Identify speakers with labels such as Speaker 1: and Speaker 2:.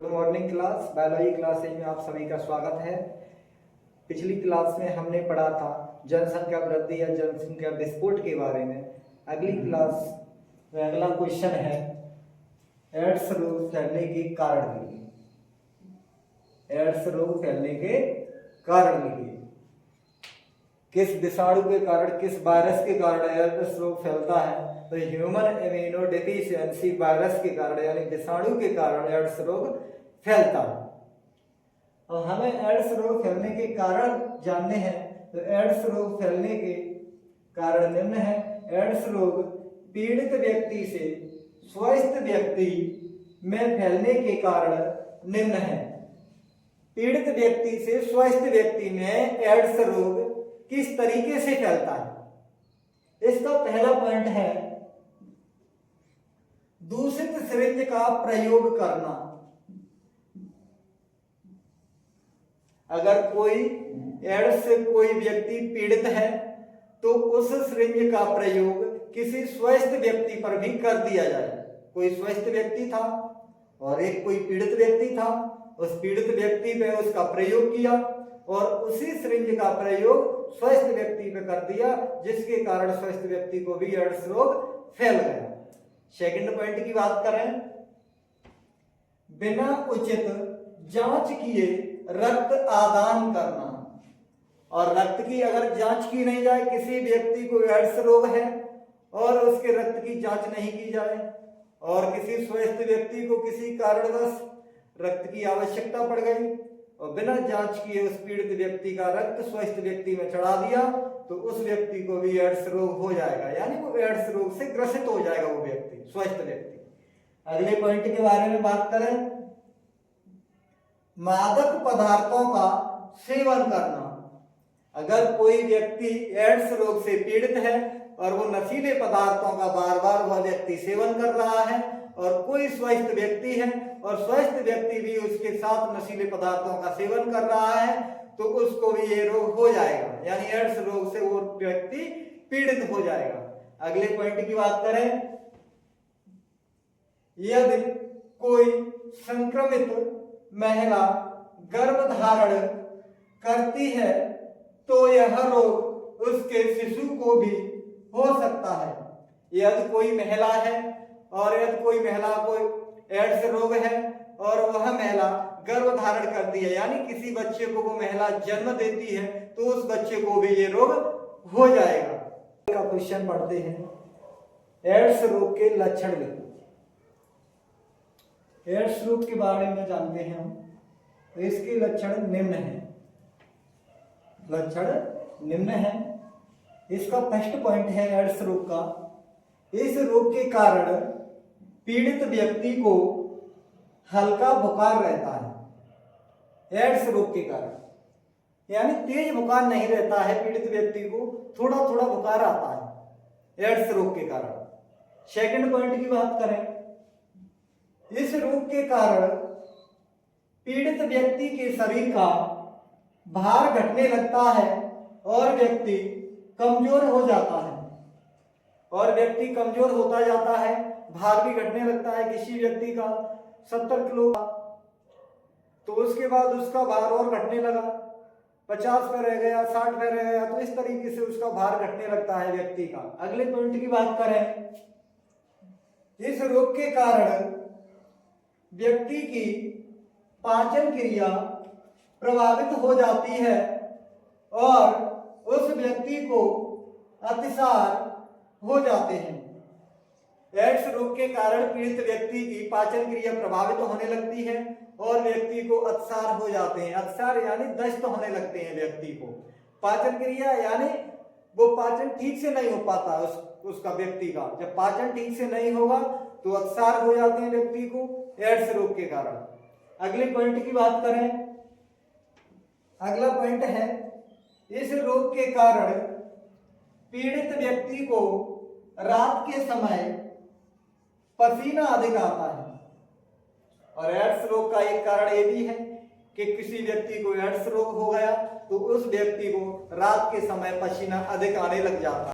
Speaker 1: Good morning class, biology class में आप सभी का स्वागत है। पिछली क्लास में हमने पढ़ा था जनसंख्या वृद्धि या जनसंख्या विस्फोट के बारे में। अगली क्लास में अगला क्वेश्चन है एड्स रोग फैलने के कारण लिखिए। एड्स रोग फैलने के कारण लिखिए। किस विषाणु के कारण, किस वायरस के कारण एड्स रोग फैलता है? तो ह्यूमन इम्यूनो डेफिशिएंसी वायरस के कारण यानी विषाणु के कारण एड्स रोग फैलता है। और हमें एड्स रोग फैलने के कारण जानने हैं। तो एड्स रोग फैलने के कारण निम्न है। एड्स रोग पीड़ित व्यक्ति से स्वस्थ व्यक्ति में फैलने के कारण निम्न है। पीड़ित व्यक्ति से स्वस्थ व्यक्ति में एड्स रोग किस तरीके से फैलता है? इसका पहला पॉइंट है दूषित सिरिंज का प्रयोग करना। अगर कोई एड्स से कोई व्यक्ति पीड़ित है तो उस सिरिंज का प्रयोग किसी स्वस्थ व्यक्ति पर भी कर दिया जाए। कोई स्वस्थ व्यक्ति था और एक कोई पीड़ित व्यक्ति था, उस पीड़ित व्यक्ति पे उसका प्रयोग किया और उसी सिरिंज का प्रयोग स्वस्थ व्यक्ति पे कर दिया, जिसके कारण स्वस्थ व्यक्ति को भी एड्स रोग फैल गया। सेकंड पॉइंट की बात करें, बिना उचित जांच किए रक्त आदान करना। और रक्त की अगर जांच की नहीं जाए, किसी व्यक्ति को एड्स रोग है और उसके रक्त की जांच नहीं की जाए और किसी स्वस्थ व्यक्ति को किसी कारणवश रक्त की आवश्यकता पड़ गई और बिना जांच किए उस पीड़ित व्यक्ति का रक्त स्वस्थ व्यक्ति में चढ़ा दिया तो उस व्यक्ति को भी एड्स रोग हो जाएगा, यानी वो एड्स रोग से ग्रसित हो जाएगा वो व्यक्ति, स्वस्थ व्यक्ति। अगले पॉइंट के बारे में बात करें, मादक पदार्थों का सेवन करना। अगर कोई व्यक्ति एड्स रोग से पीड़ित है और वो नशीले पदार्थों का बार बार वह व्यक्ति सेवन कर रहा है और कोई स्वस्थ व्यक्ति है और स्वस्थ व्यक्ति भी उसके साथ नशीले पदार्थों का सेवन कर रहा है तो उसको भी ये रोग हो जाएगा, यानी एड्स रोग से वो व्यक्ति पीड़ित हो जाएगा। अगले पॉइंट की बात करें, यदि कोई संक्रमित महिला गर्भधारण करती है तो यह रोग उसके शिशु को भी हो सकता है। यदि कोई महिला है और यदि कोई महिला को एड्स रोग है और वह महिला गर्भ धारण करती है, यानी किसी बच्चे को वो महिला जन्म देती है तो उस बच्चे को भी ये रोग हो जाएगा। का क्वेश्चन पढ़ते हैं, एड्स रोग के लक्षण लिखो। एड्स रोग के बारे में जानते हैं हम, तो इसके लक्षण निम्न हैं। लक्षण निम्न है। इसका फर्स्ट पॉइंट है एड्स रोग का, इस रोग के कारण पीड़ित व्यक्ति को हल्का बुखार रहता है। एड्स रोग के कारण यानी तेज बुखार नहीं रहता है, पीड़ित व्यक्ति को थोड़ा थोड़ा बुखार आता है एड्स रोग के कारण। सेकंड पॉइंट की बात करें, इस रोग के कारण पीड़ित व्यक्ति के शरीर का भार घटने लगता है और व्यक्ति कमजोर हो जाता है। और व्यक्ति कमजोर होता जाता है, भार भी घटने लगता है। किसी व्यक्ति का 70 किलो तो उसके बाद उसका भार और घटने लगा, 50 पे रह गया, 60 पे रह गया, तो इस तरीके से उसका भार घटने लगता है व्यक्ति का। अगले पॉइंट की बात करें, इस रोग के कारण व्यक्ति की पाचन क्रिया प्रभावित हो जाती है और उस व्यक्ति को अतिसार हो जाते हैं। एड्स रोग के कारण पीड़ित व्यक्ति की पाचन क्रिया प्रभावित होने लगती है और व्यक्ति को अतिसार हो जाते हैं। अतिसार यानी दस्त होने लगते हैं व्यक्ति को। पाचन क्रिया यानी वो पाचन ठीक से नहीं हो पाता उसका व्यक्ति का। जब पाचन ठीक से नहीं होगा तो अतिसार हो जाते हैं व्यक्ति को एड्स रोग के कारण। अगले पॉइंट की बात करें, अगला पॉइंट है, इस रोग के कारण पीड़ित व्यक्ति को रात के समय पसीना अधिक आता है। और एड्स रोग का एक कारण ये भी है कि किसी व्यक्ति को एड्स रोग हो गया तो उस व्यक्ति को रात के समय पसीना अधिक आने लग जाता है।